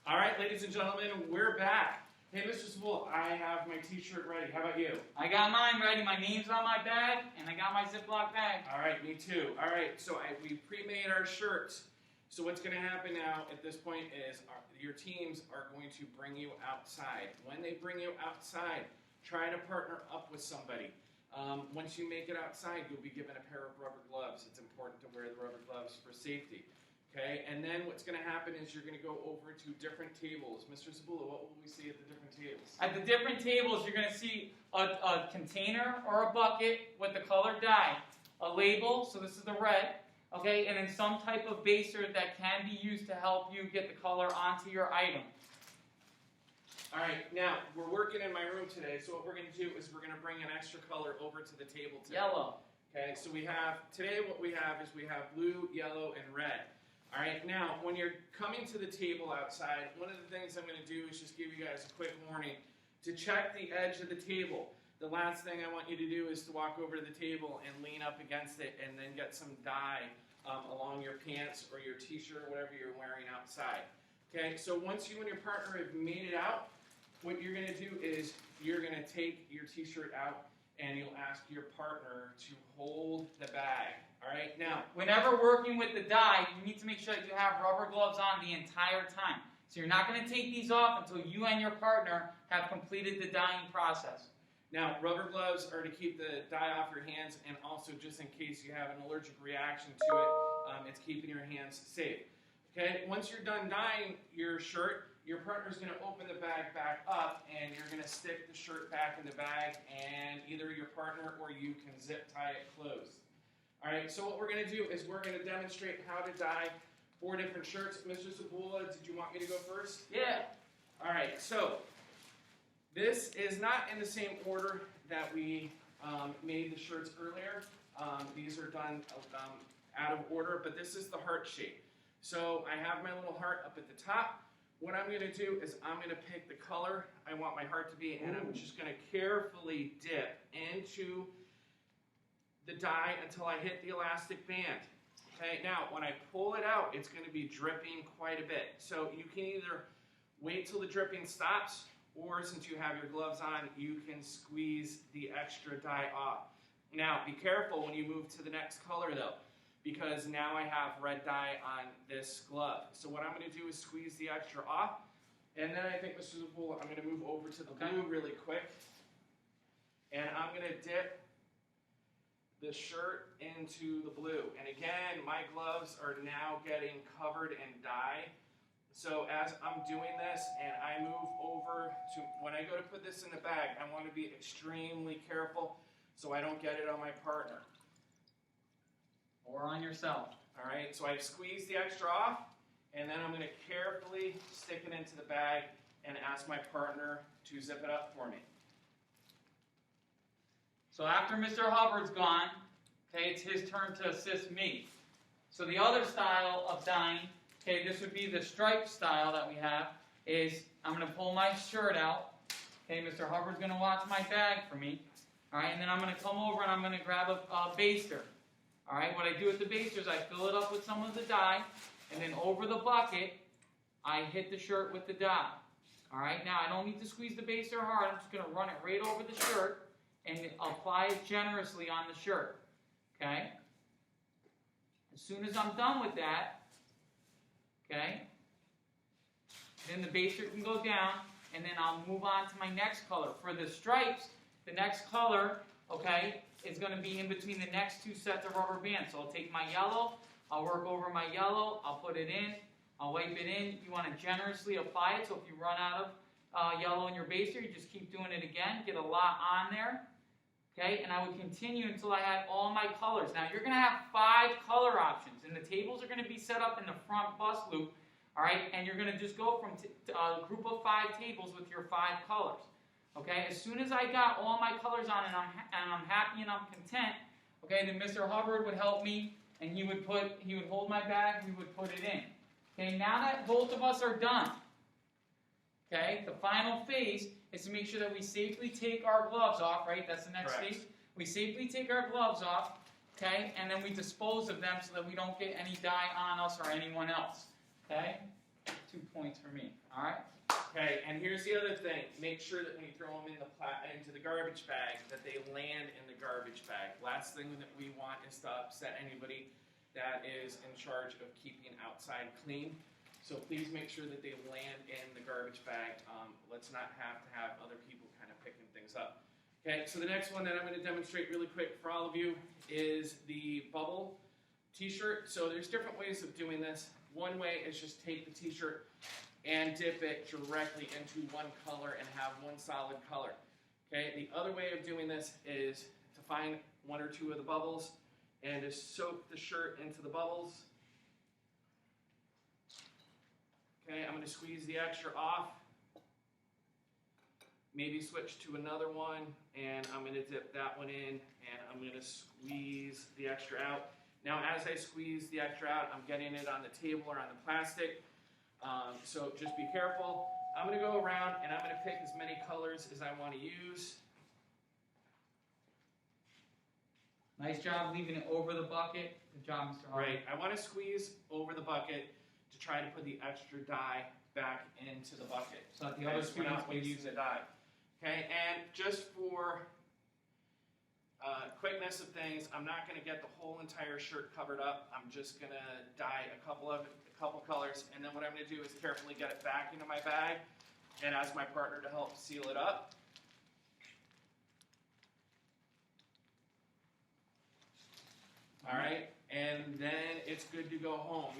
All right, ladies and gentlemen, we're back. Hey, Mr. Cebula, I have my t-shirt ready. How about you? I got mine ready. My name's on my bag, and I got my Ziploc bag. All right, me too. All right, so we pre-made our shirts. So what's going to happen now at this point is your teams are going to bring you outside. When they bring you outside, try to partner up with somebody. Once you make it outside, you'll be given a pair of rubber gloves. It's important to wear the rubber gloves for safety. Okay, and then what's going to happen is you're going to go over to different tables. Mr. Cebula, what will we see at the different tables? At the different tables, you're going to see a container or a bucket with the colored dye, a label, so this is the red, okay, and then some type of baser that can be used to help you get the color onto your item. All right, now, we're working in my room today, so what we're going to do is we're going to bring an extra color over to the table today. Yellow. Okay, so today what we have is we have blue, yellow, and red. All right, now, when you're coming to the table outside, one of the things I'm going to do is just give you guys a quick warning to check the edge of the table. The last thing I want you to do is to walk over to the table and lean up against it and then get some dye along your pants or your t-shirt or whatever you're wearing outside. Okay, so once you and your partner have made it out, what you're going to do is you're going to take your t-shirt out and you'll ask your partner to hold the bag. All right, now, whenever working with the dye, you need to make sure that you have rubber gloves on the entire time. So you're not going to take these off until you and your partner have completed the dyeing process. Now, rubber gloves are to keep the dye off your hands and also just in case you have an allergic reaction to it, it's keeping your hands safe. Okay, once you're done dyeing your shirt, your partner's going to open the bag back up and you're going to stick the shirt back in the bag and either your partner or you can zip tie it closed. All right, so what we're going to do is we're going to demonstrate how to dye 4 different shirts. Mr. Cebula, did you want me to go first? Yeah. All right, so this is not in the same order that we made the shirts earlier. These are done out of order, but this is the heart shape. So I have my little heart up at the top. What I'm going to do is I'm going to pick the color I want my heart to be, and I'm just going to carefully dip into the dye until I hit the elastic band. Okay, now when I pull it out, it's going to be dripping quite a bit. So you can either wait till the dripping stops, or since you have your gloves on, you can squeeze the extra dye off. Now be careful when you move to the next color though, because now I have red dye on this glove. So what I'm going to do is squeeze the extra off, and then I think, Mr. Cebula, I'm going to move over to the blue really quick, and I'm going to dip the shirt into the blue. And again, my gloves are now getting covered in dye. So as I'm doing this and I move over to, when I go to put this in the bag, I want to be extremely careful so I don't get it on my partner. Or on yourself. All right, so I squeeze the extra off, and then I'm going to carefully stick it into the bag and ask my partner to zip it up for me. So after Mr. Hubbard's gone, okay, it's his turn to assist me. So the other style of dyeing, okay, this would be the stripe style that we have, is I'm going to pull my shirt out. Okay, Mr. Hubbard's going to watch my bag for me. All right, and then I'm going to come over and I'm going to grab a baster. All right, what I do with the baster is I fill it up with some of the dye, and then over the bucket, I hit the shirt with the dye. All right, now I don't need to squeeze the baster hard. I'm just going to run it right over the shirt and apply it generously on the shirt. Okay? As soon as I'm done with that, okay, then the baster can go down, and then I'll move on to my next color. For the stripes, the next color, okay, is going to be in between the next 2 sets of rubber bands. So I'll take my yellow, I'll work over my yellow, I'll put it in, I'll wipe it in. You want to generously apply it, so if you run out of yellow in your baster, you just keep doing it again, get a lot on there. Okay, and I would continue until I had all my colors. Now you're going to have 5 color options, and the tables are going to be set up in the front bus loop. All right, and you're going to just go from a group of 5 tables with your 5 colors. Okay, as soon as I got all my colors on and I'm happy and I'm content, okay, then Mr. Hubbard would help me, and he would hold my bag, we would put it in. Okay, now that both of us are done, okay, the final phase is to make sure that we safely take our gloves off, right? That's the next phase. We safely take our gloves off, okay, and then we dispose of them so that we don't get any dye on us or anyone else, okay? 2 points for me. All right. Okay, and here's the other thing. Make sure that when you throw them into the garbage bag, that they land in the garbage bag. Last thing that we want is to upset anybody that is in charge of keeping outside clean. So please make sure that they land in the garbage bag. Let's not have to have other people kind of picking things up. Okay, so the next one that I'm going to demonstrate really quick for all of you is the bubble t-shirt. So there's different ways of doing this. One way is just take the t-shirt and dip it directly into one color and have one solid color. Okay, the other way of doing this is to find 1 or 2 of the bubbles and to soak the shirt into the bubbles. Okay, I'm going to squeeze the extra off. Maybe switch to another one, and I'm going to dip that one in, and I'm going to squeeze the extra out. Now, as I squeeze the extra out, I'm getting it on the table or on the plastic. So just be careful. I'm going to go around and I'm going to pick as many colors as I want to use. Nice job leaving it over the bucket. Good job, Mr. Hubbard. Right. I want to squeeze over the bucket to try to put the extra dye back into the bucket. So that the other students can use the it. dye. Okay, and just for quickness of things, I'm not going to get the whole entire shirt covered up. I'm just going to dye a couple colors, and then what I'm going to do is carefully get it back into my bag and ask my partner to help seal it up. All right, and then it's good to go home.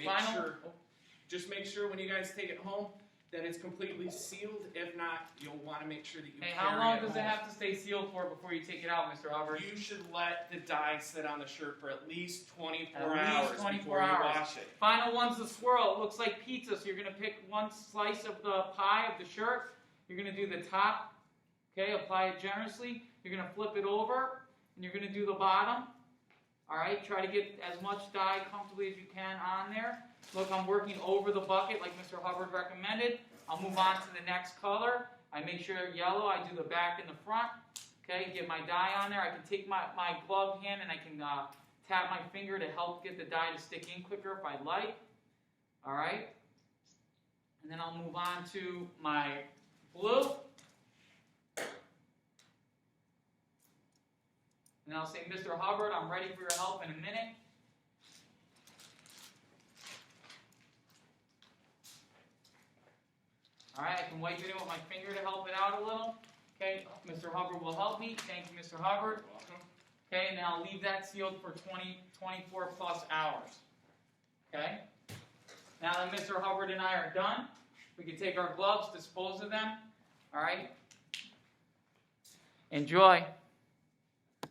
Just make sure when you guys take it home that it's completely sealed. If not, you'll want to make sure that you Hey, carry how long it does it home. have to stay sealed for before you take it out, Mr. Hubbard? You should let the dye sit on the shirt for at least 24 At least hours 24 before hours. you wash it. Final one's the swirl. It looks like pizza, so you're going to pick one slice of the pie of the shirt. You're going to do the top, okay, apply it generously. You're going to flip it over, and you're going to do the bottom. All right, try to get as much dye comfortably as you can on there. Look, I'm working over the bucket like Mr. Hubbard recommended. I'll move on to the next color. I make sure yellow, I do the back and the front. Okay, get my dye on there. I can take my gloved hand and I can tap my finger to help get the dye to stick in quicker if I'd like. All right. And then I'll move on to my blue. And I'll say, Mr. Hubbard, I'm ready for your help in a minute. All right, I can wipe it in with my finger to help it out a little. Okay, Mr. Hubbard will help me. Thank you, Mr. Hubbard. You're welcome. Okay, and then I'll leave that sealed for 24 plus hours. Okay? Now that Mr. Hubbard and I are done, we can take our gloves, dispose of them. All right? Enjoy.